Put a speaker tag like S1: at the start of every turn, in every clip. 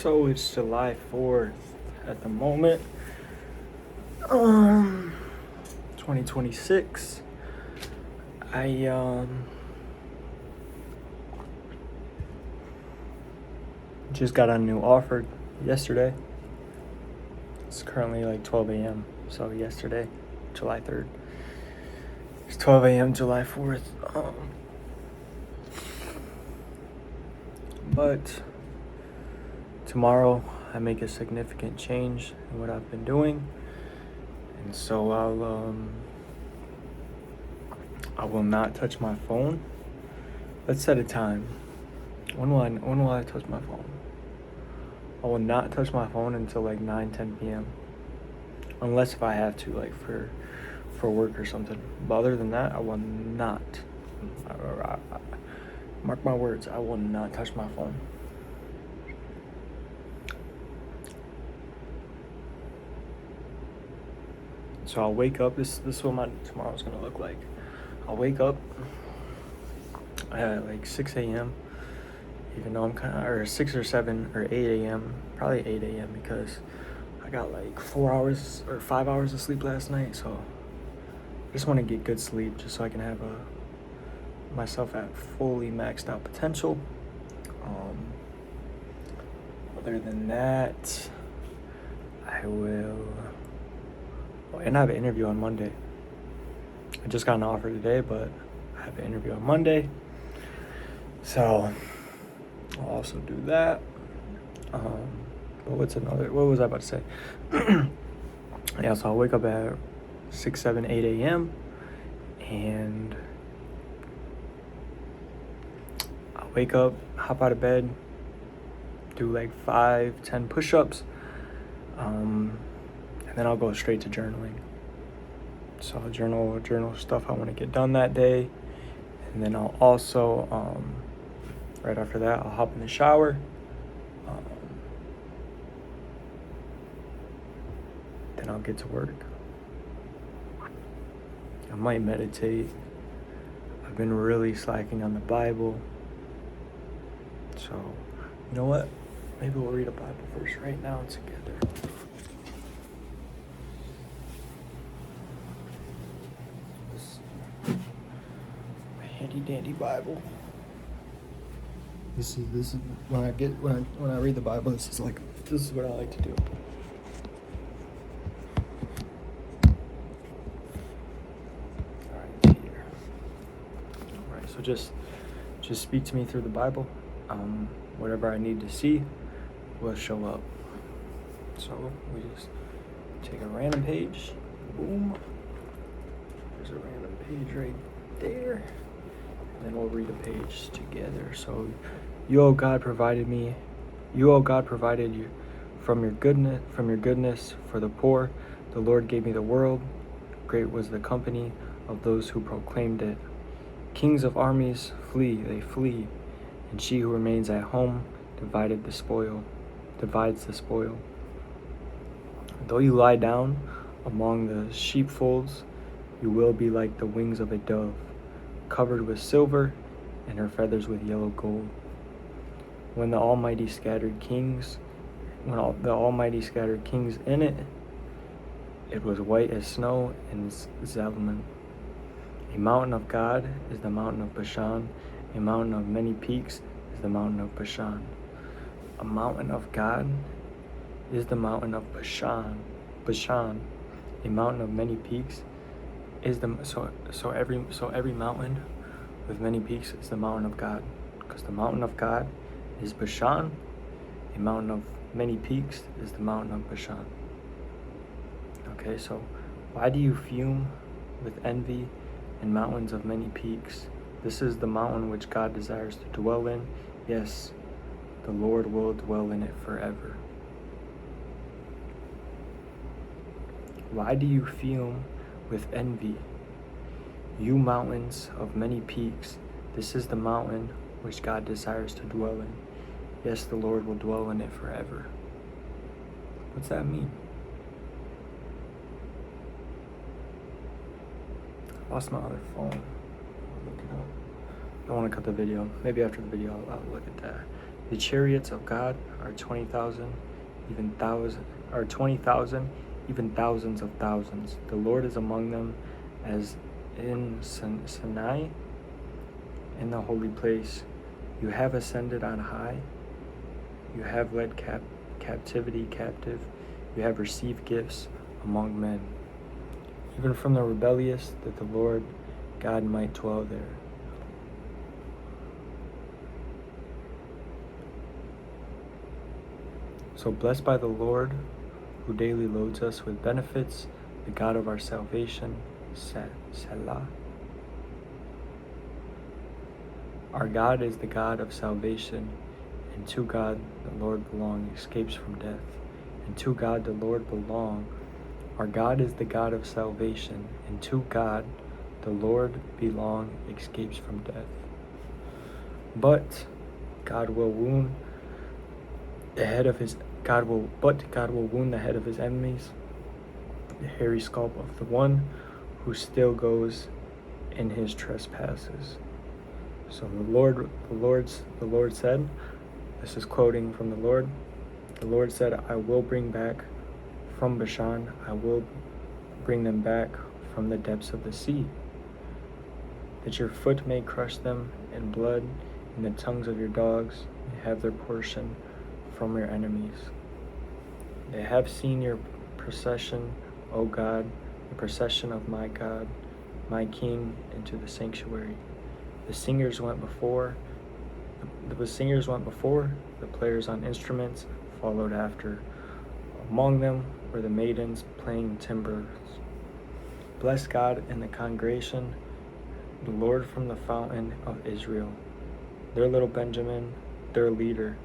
S1: So it's July 4th at the moment. 2026. I just got a new offer yesterday. It's currently like 12 a.m. So yesterday, July 3rd. It's 12 a.m. July 4th. But tomorrow I make a significant change in what I've been doing. And so I will not touch my phone. Let's set a time. When will I touch my phone? I will not touch my phone until like 9-10 p.m. Unless if I have to, like for work or something. But other than that, I will not. Mark my words, I will not touch my phone. So I'll wake up. This is what my tomorrow's gonna look like. I'll wake up at like 6 a.m. Even though I'm or 6 or 7 or 8 a.m. Probably 8 a.m. because I got like 4 hours or 5 hours of sleep last night. So I just want to get good sleep just so I can have myself at fully maxed out potential. Other than that, I will. And I have an interview on Monday. I just got an offer today, but I have an interview on Monday. So I'll also do that. What was I about to say? Yeah, so I'll wake up at 6, 7, 8 a.m. and I'll wake up, hop out of bed, do like 5-10 push-ups, and then I'll go straight to journaling. So I'll journal stuff I want to get done that day, and then I'll also right after that I'll hop in the shower. Then I'll get to work. I might meditate. I've been really slacking on the Bible. So, you know what? Maybe we'll read a Bible verse right now together. My handy dandy Bible. This is when I read the Bible. This is what I like to do. So just speak to me through the Bible. Whatever I need to see will show up. So we just take a random page. Boom. There's a random page right there. And then we'll read a page together. So you, O God, provided you from your goodness for the poor. The Lord gave me the world. Great was the company of those who proclaimed it. Kings of armies they flee, and she who remains at home divides the spoil. Though you lie down among the sheepfolds, you will be like the wings of a dove, covered with silver, and her feathers with yellow gold. When the Almighty scattered kings in it, it was white as snow in Zalman. A mountain of God is the mountain of Bashan. A mountain of many peaks is the mountain of Bashan. A mountain of God is the mountain of Bashan. A mountain of many peaks is every mountain with many peaks is the mountain of God. Because the mountain of God is Bashan. A mountain of many peaks is the mountain of Bashan. Okay, so why do you fume with envy and mountains of many peaks? This is the mountain which God desires to dwell in. Yes, the Lord will dwell in it forever. Why do you fume with envy, you mountains of many peaks? This is the mountain which God desires to dwell in. Yes, the Lord will dwell in it forever. What's that mean? Lost my other phone. I'll look it up. I don't want to cut the video. Maybe after the video I'll look at that. The chariots of God are 20,000, are 20,000, even thousands of thousands. The Lord is among them as in Sinai, in the holy place. You have ascended on high. You have led captivity captive. You have received gifts among men. Even from the rebellious, that the Lord God might dwell there. So blessed by the Lord, who daily loads us with benefits, the God of our salvation, Selah. Our God is the God of salvation, and to God the Lord belong escapes from death. And to God the Lord belong. Our God is the God of salvation, and to God the Lord belong escapes from death. But God will wound the head of his God will wound the head of his enemies, the hairy scalp of the one who still goes in his trespasses. So the Lord said, this is quoting from the Lord. The Lord said, I will bring back from Bashan, I will bring them back from the depths of the sea, that your foot may crush them in blood, and the tongues of your dogs may have their portion from your enemies. They have seen your procession, O God, the procession of my God, my King, into the sanctuary. The singers went before, the players on instruments followed after. Among them were the maidens playing timbrels. Bless God in the congregation, the Lord from the fountain of Israel. Their little Benjamin, their leader,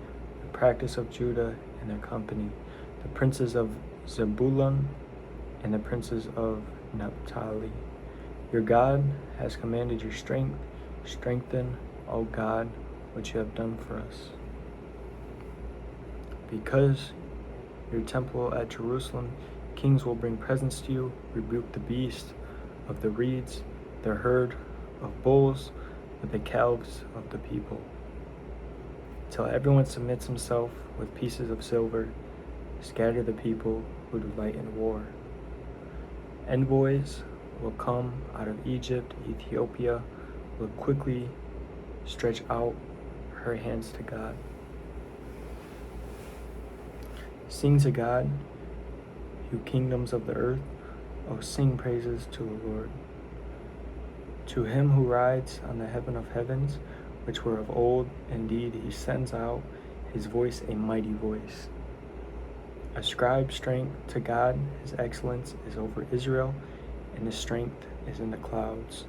S1: the practice of Judah in their company, the princes of Zebulun and the princes of Naphtali. Your God has commanded your strength. Strengthen, O God, what you have done for us. Because your temple at Jerusalem, kings will bring presents to you, rebuke the beast of the reeds, the herd of bulls, with the calves of the people. Till everyone submits himself with pieces of silver, scatter the people who delight in war. Envoys will come out of Egypt. Ethiopia will quickly stretch out her hands to God. Sing to God, you kingdoms of the earth. Oh, sing praises to the Lord. To him who rides on the heaven of heavens, which were of old, indeed, he sends out his voice, a mighty voice. Ascribe strength to God. His excellence is over Israel, and his strength is in the clouds.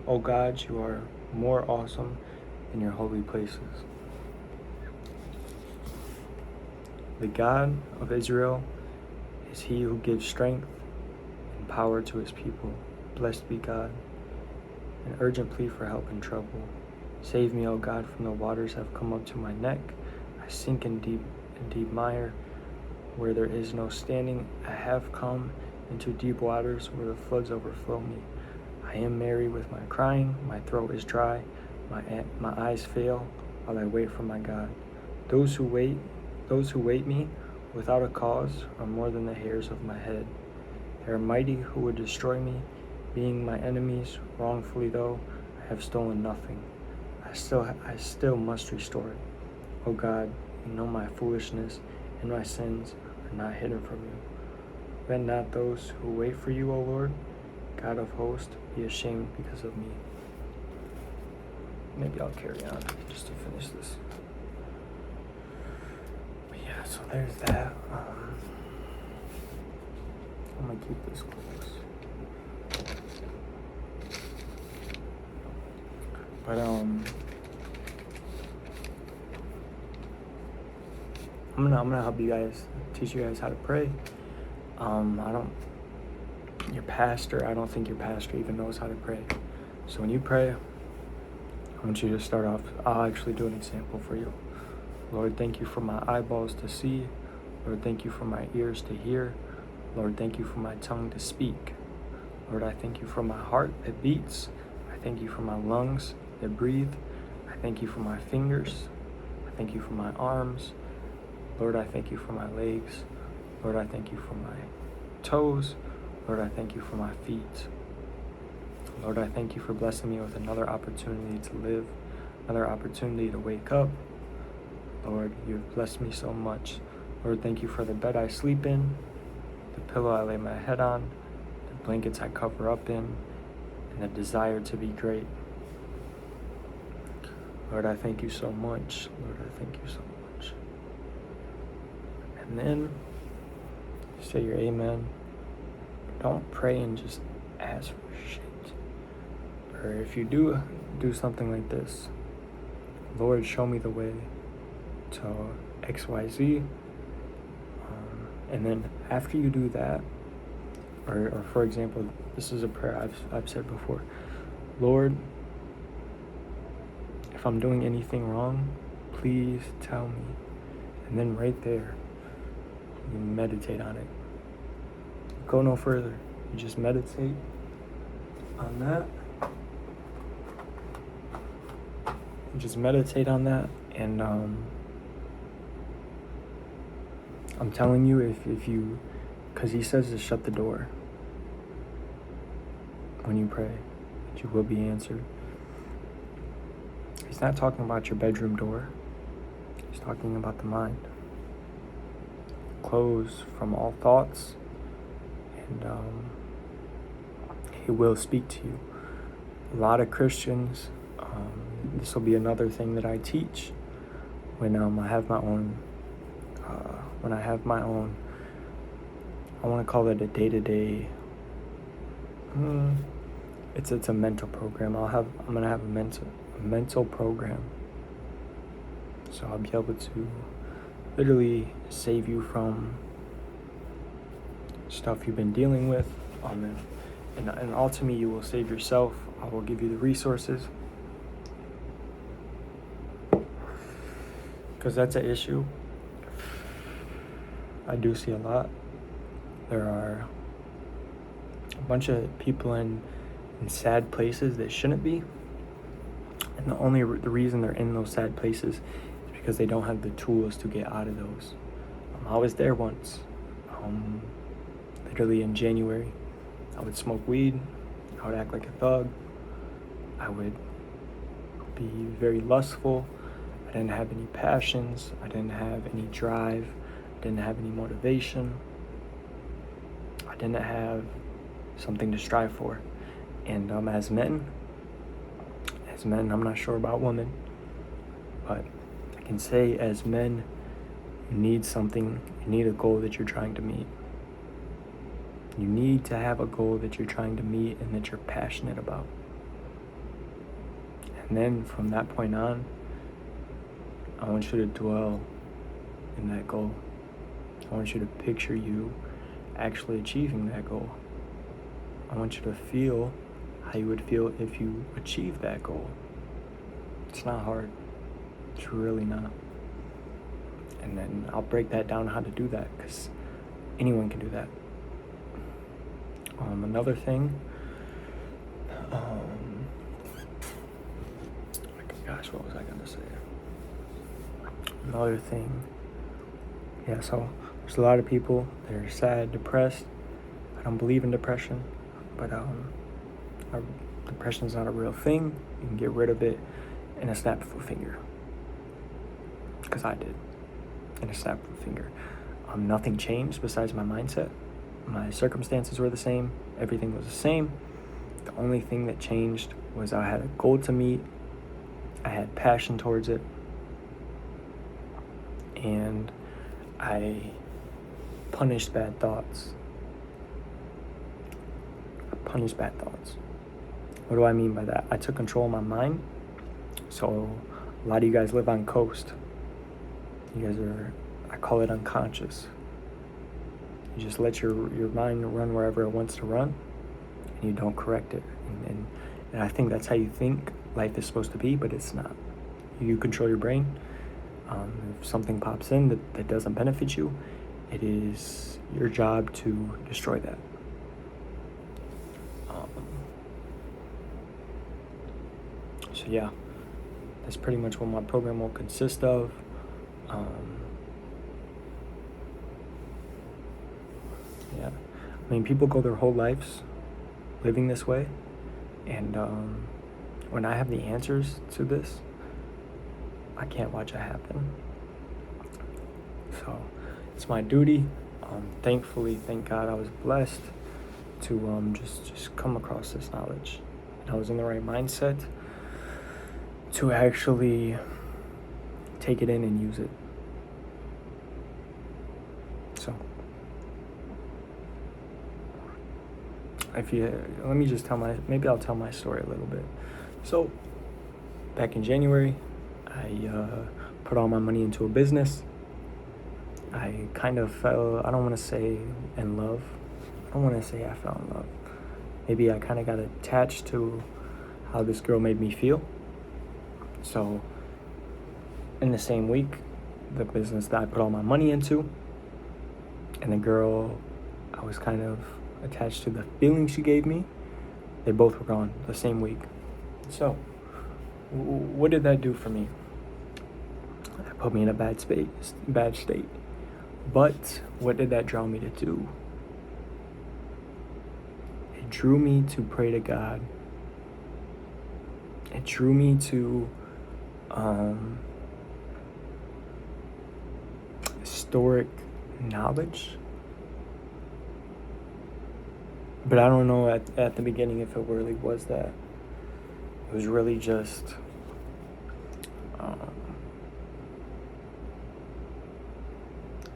S1: O God, you are more awesome in your holy places. The God of Israel is he who gives strength and power to his people. Blessed be God. An urgent plea for help in trouble. Save me, O God, from the waters have come up to my neck. I sink in deep mire, where there is no standing. I have come into deep waters where the floods overflow me. I am merry with my crying, my throat is dry, my eyes fail while I wait for my God. Those who wait me without a cause are more than the hairs of my head. They are mighty who would destroy me, being my enemies. Wrongfully though, I have stolen nothing. I still must restore it. O God, you know my foolishness, and my sins are not hidden from you. Let not those who wait for you, O Lord, God of hosts, be ashamed because of me. Maybe I'll carry on just to finish this. But yeah, so there's that. I'm gonna keep this close. But I'm gonna help you guys, teach you guys how to pray. I don't think your pastor even knows how to pray. So when you pray, I want you to start off. I'll actually do an example for you. Lord, thank you for my eyeballs to see. Lord, thank you for my ears to hear. Lord, thank you for my tongue to speak. Lord, I thank you for my heart that beats. I thank you for my lungs that breathe. I thank you for my fingers. I I thank you for my arms. Lord, I thank you for my legs. Lord, I thank you for my toes. Lord, I thank you for my feet. Lord, I thank you for blessing me with another opportunity to live, another opportunity to wake up. Lord, you've blessed me so much. Lord, thank you for the bed I sleep in, the pillow I lay my head on, the blankets I cover up in, and the desire to be great. Lord, I thank you so much. Lord, I thank you so much. And then say your amen. Don't pray and just ask for shit. Or if you do something like this, Lord, show me the way to XYZ. And then after you do that, or for example, this is a prayer I've said before. Lord, if I'm doing anything wrong, please tell me. And then right there, you meditate on it. Go no further. You just meditate on that. You just meditate on that, and I'm telling you, if you, because he says to shut the door when you pray, that you will be answered. He's not talking about your bedroom door. He's talking about the mind. Close from all thoughts, and he will speak to you. A lot of Christians, this will be another thing that I teach when I have my own. I want to call it a day-to-day. It's a mental program. I'm gonna have a mental program. So I'll be able to literally save you from stuff you've been dealing with. And ultimately you will save yourself. I will give you the resources. Because that's an issue I do see a lot. There are a bunch of people in sad places that shouldn't be. And the reason they're in those sad places is because they don't have the tools to get out of those. I was there once. Literally in January. I would smoke weed. I would act like a thug. I would be very lustful. I didn't have any passions. I didn't have any drive. I didn't have any motivation. I didn't have something to strive for. And as men, I'm not sure about women, but I can say as men, you need something, you need a goal that you're trying to meet. You need to have a goal that you're trying to meet and that you're passionate about. And then from that point on, I want you to dwell in that goal. I want you to picture you actually achieving that goal. I want you to feel how you would feel if you achieved that goal. It's not hard. It's really not. And then I'll break that down how to do that, because anyone can do that. Another thing, gosh, what was I gonna say? Another thing, yeah, so there's a lot of people that are sad, depressed. I don't believe in depression, but depression is not a real thing. You can get rid of it in a snap of a finger, because I did, in a snap of a finger. Nothing changed besides my mindset. My circumstances were the same. Everything was the same. The only thing that changed was I had a goal to meet. I had passion towards it. And I punished bad thoughts. What do I mean by that? I took control of my mind. So a lot of you guys live on coast. You guys are, I call it unconscious. You just let your mind run wherever it wants to run, and you don't correct it. And I think that's how you think life is supposed to be, but it's not. You control your brain. If something pops in that doesn't benefit you, it is your job to destroy that. So yeah, that's pretty much what my program will consist of. Yeah, I mean, people go their whole lives living this way, and when I have the answers to this, I can't watch it happen. So it's my duty. Thankfully, thank God, I was blessed to just come across this knowledge, and I was in the right mindset to actually take it in and use it. So let me just maybe I'll tell my story a little bit. So back in January, I put all my money into a business. I kind of fell, I don't want to say in love. I don't want to say I fell in love. Maybe I kind of got attached to how this girl made me feel. So in the same week, the business that I put all my money into, and the girl I was kind of attached to, the feeling she gave me, they both were gone the same week. So what did that do for me? That put me in a bad state. But what did that draw me to do? It drew me to pray to God. It drew me to historic knowledge. But I don't know at the beginning if it really was that. It was really just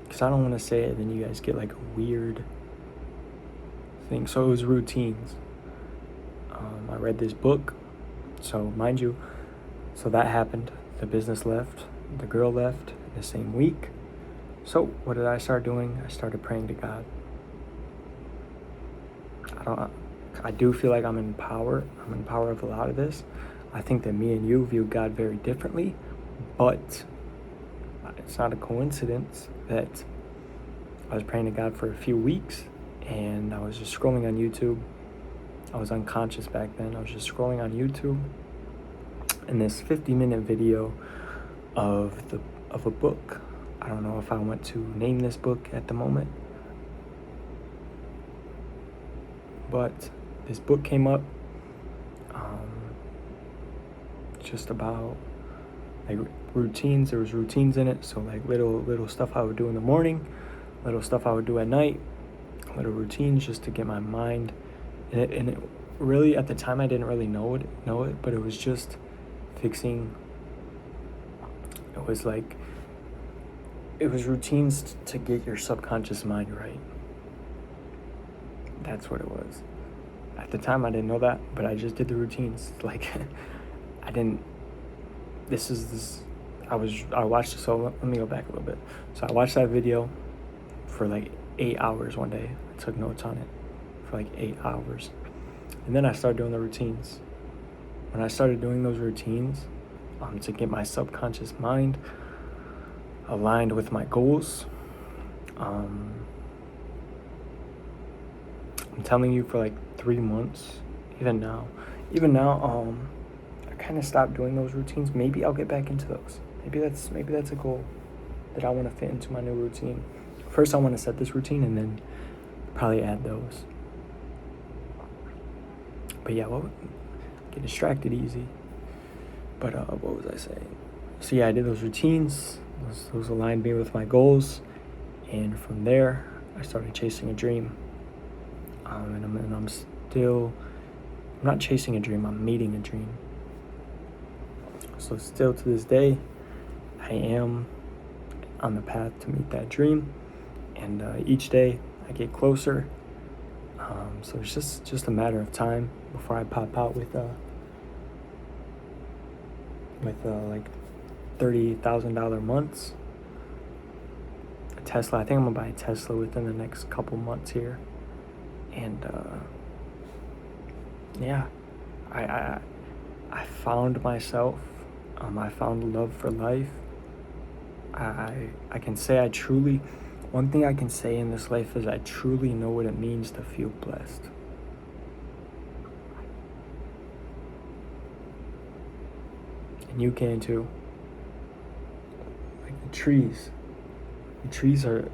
S1: because I don't want to say it, then you guys get like a weird thing. So it was routines. I read this book. So mind you, so that happened. The business left. The girl left in the same week. So what did I start doing? I started praying to God. I do feel like I'm in power. I'm in power of a lot of this. I think that me and you view God very differently, but it's not a coincidence that I was praying to God for a few weeks, and I was just scrolling on YouTube. I was unconscious back then. I was just scrolling on YouTube, and this 50-minute video of a book. I don't know if I want to name this book at the moment, but this book came up just about like routines. There was routines in it, so like little stuff I would do in the morning, little stuff I would do at night, little routines just to get my mind. And it really, at the time, I didn't really know it, but it was just fixing. It was routines to get your subconscious mind right. That's what it was. At the time, I didn't know that, but I just did the routines. Like, I watched it, so let me go back a little bit. So I watched that video for like 8 hours one day. I took notes on it for like 8 hours. And then I started doing the routines. When I started doing those routines, to get my subconscious mind aligned with my goals, I'm telling you, for like 3 months, even now, I kind of stopped doing those routines. Maybe I'll get back into those. Maybe that's a goal that I want to fit into my new routine. First, I want to set this routine and then probably add those. But yeah, get distracted easy. But what was I saying? So yeah, I did those routines. Those aligned me with my goals, and from there, I started chasing a dream. And I'm not chasing a dream. I'm meeting a dream. So still to this day, I am on the path to meet that dream, and each day I get closer. So it's just a matter of time before I pop out with like $30,000 months. A Tesla. I think I'm gonna buy a Tesla within the next couple months here, and yeah, I found myself. I found love for life. I can say one thing I can say in this life is I truly know what it means to feel blessed. And you can too. Like, trees. The trees are,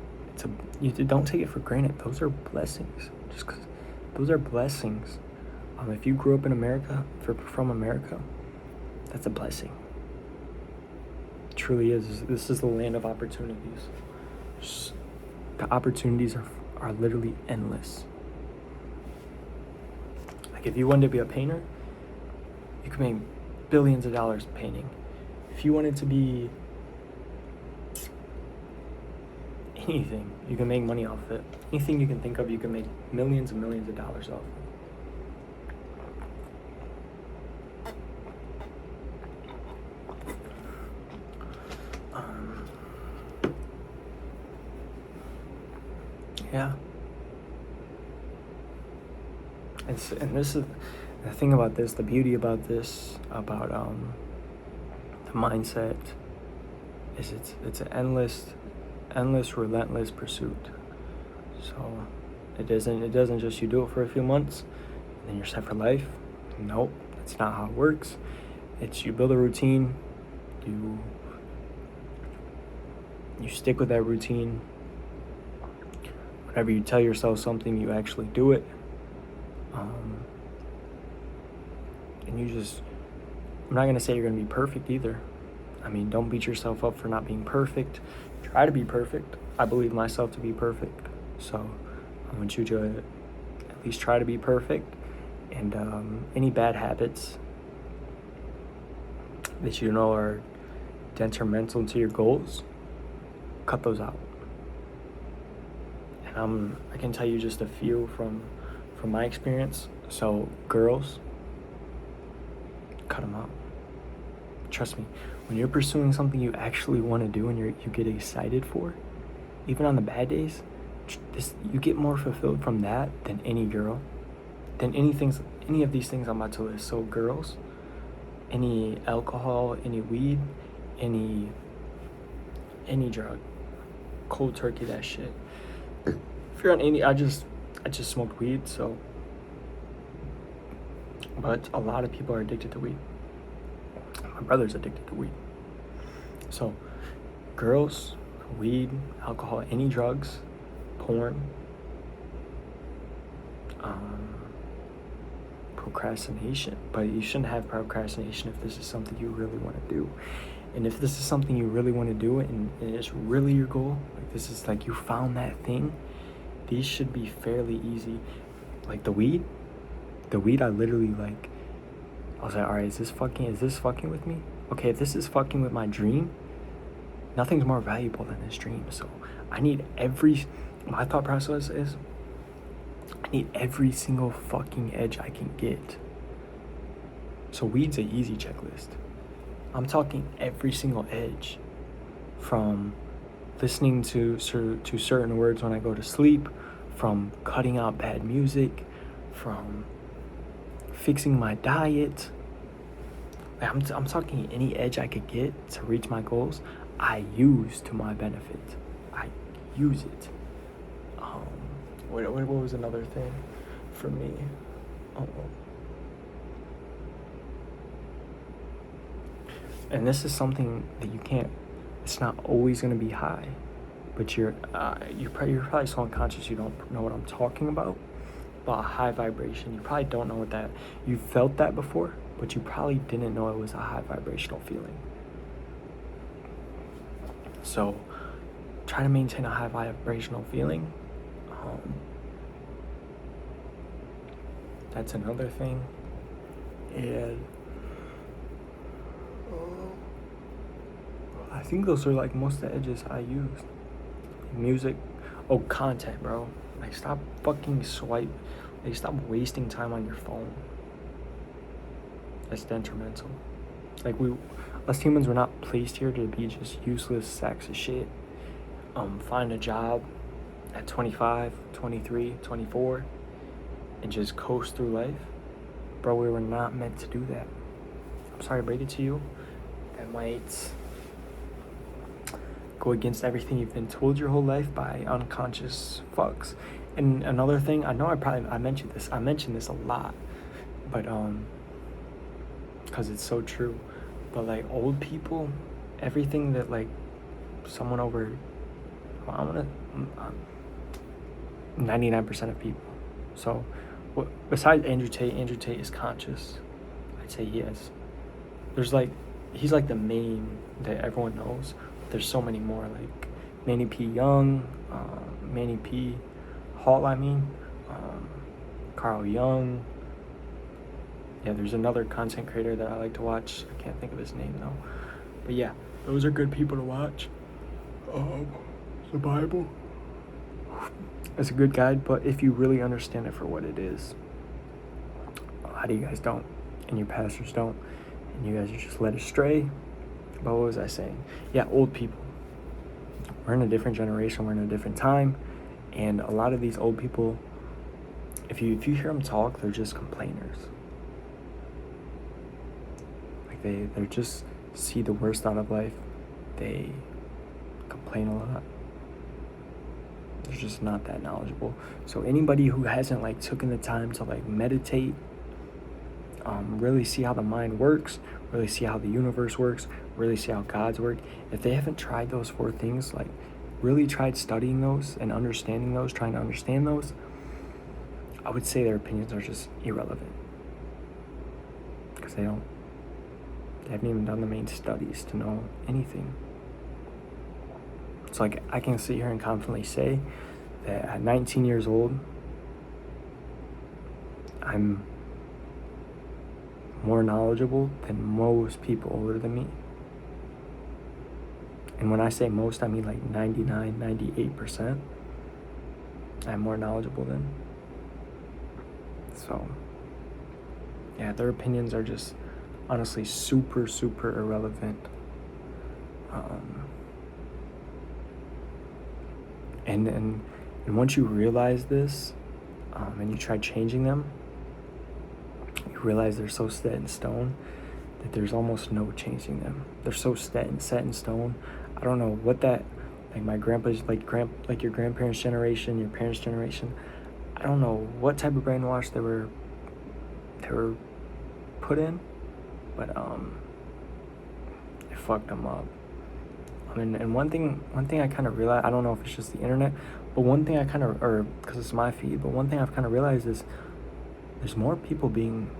S1: you don't take it for granted. Those are blessings. Just 'cause those are blessings. If you grew up in America, from America, that's a blessing. It truly is. This is the land of opportunities. The opportunities are literally endless. Like if you wanted to be a painter, you could make billions of dollars painting. If you wanted to be anything, you can make money off it. Anything you can think of, you can make millions and millions of dollars off. Yeah. And this is the thing about this, the beauty about this, about the mindset, is it's an endless, relentless pursuit. So it doesn't just you do it for a few months and then you're set for life. Nope, that's not how it works. It's you build a routine, you stick with that routine. Whenever you tell yourself something, you actually do it. And I'm not going to say you're going to be perfect either. I mean, don't beat yourself up for not being perfect. Try to be perfect. I believe myself to be perfect. So I want you to at least try to be perfect. And any bad habits that you know are detrimental to your goals, cut those out. And I can tell you just a few from my experience. So girls, cut them out. Trust me, when you're pursuing something you actually want to do and you get excited for, even on the bad days, you get more fulfilled from that than any girl, than any of these things I'm about to list. So girls, any alcohol, any weed, any drug, cold turkey, that shit. If you're on any, I just smoked weed, so. But a lot of people are addicted to weed. My brother's addicted to weed. So, girls, weed, alcohol, any drugs, porn, procrastination. But you shouldn't have procrastination if this is something you really want to do. And if this is something you really want to do and it's really your goal, like this is like you found that thing, these should be fairly easy. Like the weed, I literally I was like, all right, is this fucking with me? Okay, if this is fucking with my dream, nothing's more valuable than this dream. So my thought process is, I need every single fucking edge I can get. So weed's an easy checklist. I'm talking every single edge, from listening to certain words when I go to sleep, from cutting out bad music, from fixing my diet. I'm talking any edge I could get to reach my goals, I use to my benefit. I use it. What was another thing for me? And this is something that you can't, it's not always going to be high, but you're probably so unconscious you don't know what I'm talking about a high vibration. You probably don't know what that, you felt that before, but you probably didn't know it was a high vibrational feeling. So try to maintain a high vibrational feeling. That's another thing. And I think those are most of the edges I use. Music. Oh, content, bro. Stop fucking stop wasting time on your phone. That's detrimental. Us humans were not placed here to be just useless sacks of shit. Find a job at 25, 23, 24 and just coast through life. Bro, we were not meant to do that. I'm sorry to break it to you. That might go against everything you've been told your whole life by unconscious fucks. And another thing, I know I mentioned this a lot, but because it's so true. But old people, everything that someone over, well, I'm gonna 99% of people. So besides Andrew Tate is conscious. I'd say he is. He's like the main that everyone knows. But there's so many more, like Manny P. Young, Manny P. Hall, Carl Young. Yeah, there's another content creator that I like to watch. I can't think of his name though. But yeah, those are good people to watch. The Bible. It's a good guide, but if you really understand it for what it is, a lot of you guys don't, and your pastors don't, and you guys are just led astray. But what was I saying? Yeah, old people. We're in a different generation. We're in a different time, and a lot of these old people, if you hear them talk, they're just complainers. Like they just see the worst out of life. They complain a lot. They're just not that knowledgeable. So anybody who hasn't like taken the time to like meditate, really see how the mind works, really see how the universe works, really see how God's work, if they haven't tried those 4 things, like really tried studying those and understanding those, trying to understand those, I would say their opinions are just irrelevant. Because they haven't even done the main studies to know anything. It's like I can sit here and confidently say that at 19 years old, I'm more knowledgeable than most people older than me. And when I say most, I mean like 99, 98%. I'm more knowledgeable than. So, yeah, their opinions are just honestly super, super irrelevant. And once you realize this, and you try changing them, you realize they're so set in stone that there's almost no changing them. They're so set in stone. I don't know what that, like my grandpa's, like your grandparents' generation, your parents' generation. I don't know what type of brainwash they were put in, but it fucked them up. And one thing I kind of realized, I don't know if it's just the internet, but one thing I kind of, or because it's my feed, but one thing I've kind of realized is there's more people being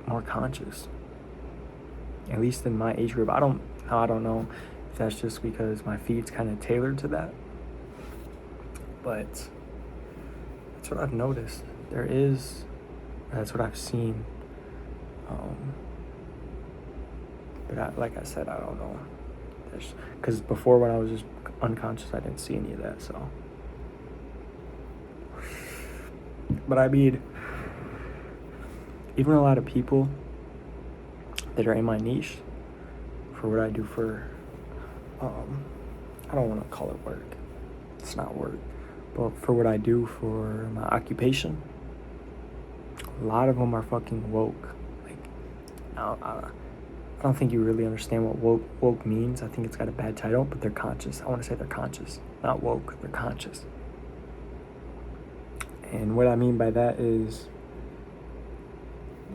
S1: more conscious, at least in my age group. I don't know if that's just because my feed's kind of tailored to that, but that's what I've noticed. That's what I've seen. But like I said, I don't know. Because before, when I was just unconscious, I didn't see any of that, so. But I mean, even a lot of people that are in my niche, for what I do for, I don't want to call it work. It's not work. But for what I do for my occupation, a lot of them are fucking woke. Like, I don't think you really understand what woke means. I think it's got a bad title, but they're conscious. I want to say they're conscious. Not woke, they're conscious. And what I mean by that is,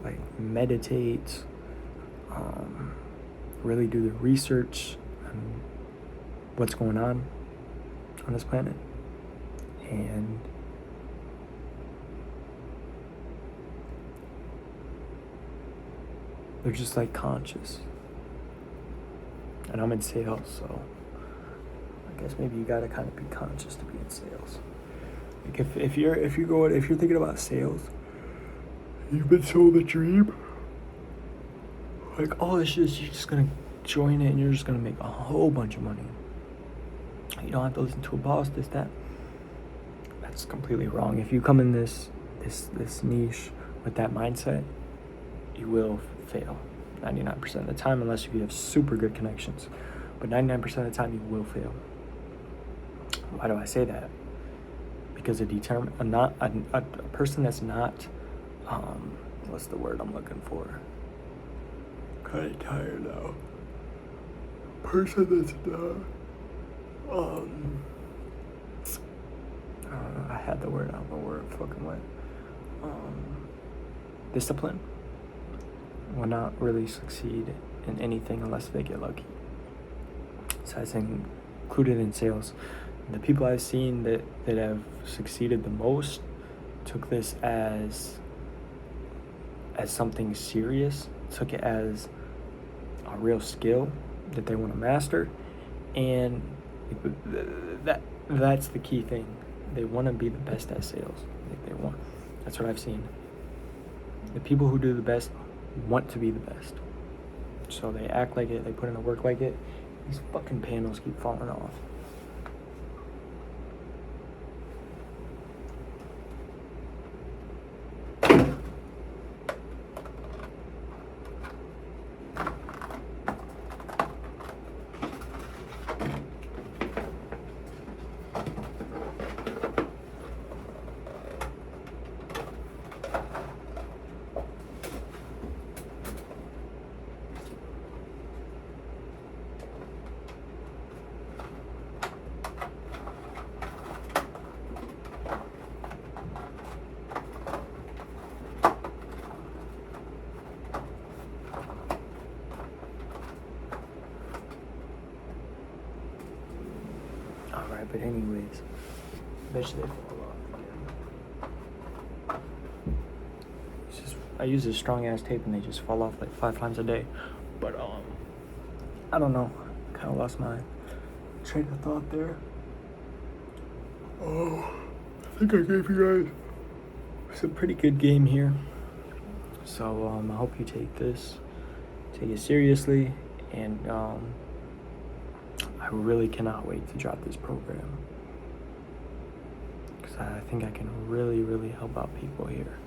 S1: like, meditate, really do the research on what's going on this planet. And they're just like conscious. And I'm in sales, so I guess maybe you gotta kind of be conscious to be in sales. Like if you're thinking about sales, you've been sold a dream. Like, oh, this shit, you're just gonna join it and you're just gonna make a whole bunch of money. You don't have to listen to a boss, this, that. That's completely wrong. If you come in this niche with that mindset, you will fail 99% of the time, unless you have super good connections. But 99% of the time, you will fail. Why do I say that? Because a person that's not, what's the word I'm looking for? I'm kind of tired now. A person that's not, I don't know, I had the word, I don't know where it fucking went. Discipline will not really succeed in anything unless they get lucky. So I think included in sales. The people I've seen that have succeeded the most took this as something serious, took it as a real skill that they want to master, and that's the key thing. They want to be the best at sales. That's what I've seen. The people who do the best want to be the best. So they act like it, they put in the work like it. These fucking panels keep falling off. Alright, but anyways, eventually they fall off again. I use this strong ass tape and they just fall off like 5 times a day. But I don't know. Kinda lost my train of thought there. Oh, I think I gave you guys some pretty good game here. So I hope you take it seriously, and I really cannot wait to drop this program, because I think I can really, really help out people here.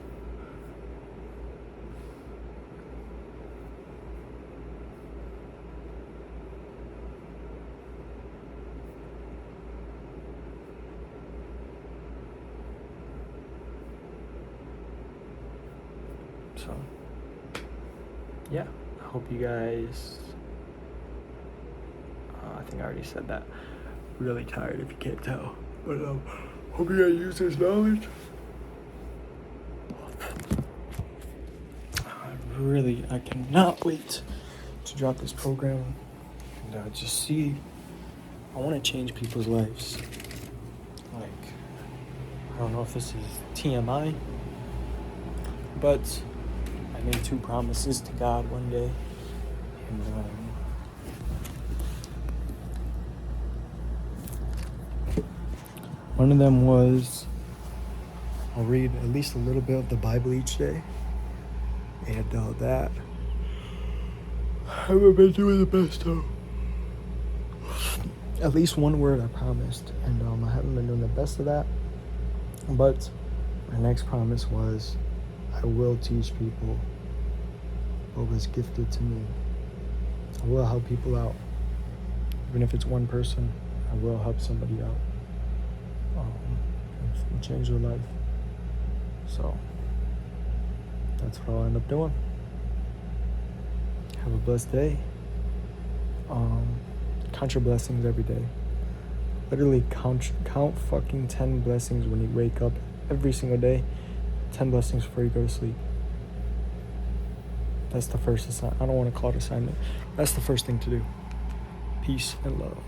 S1: So, yeah, I hope you guys, I think I already said that. Really tired if you can't tell. But hope you guys use this knowledge. I cannot wait to drop this program and just see. I want to change people's lives. Like, I don't know if this is TMI, but I made 2 promises to God one day, and one of them was I'll read at least a little bit of the Bible each day, and that I haven't been doing the best of. At least one word I promised, and I haven't been doing the best of that. But my next promise was I will teach people what was gifted to me. I will help people out. Even if it's one person, I will help somebody out. And change their life. So that's what I'll end up doing. Have a blessed day. Count your blessings every day. Literally count fucking 10 blessings when you wake up every single day. 10 blessings before you go to sleep. That's the first assignment. I don't want to call it assignment. That's the first thing to do. Peace and love.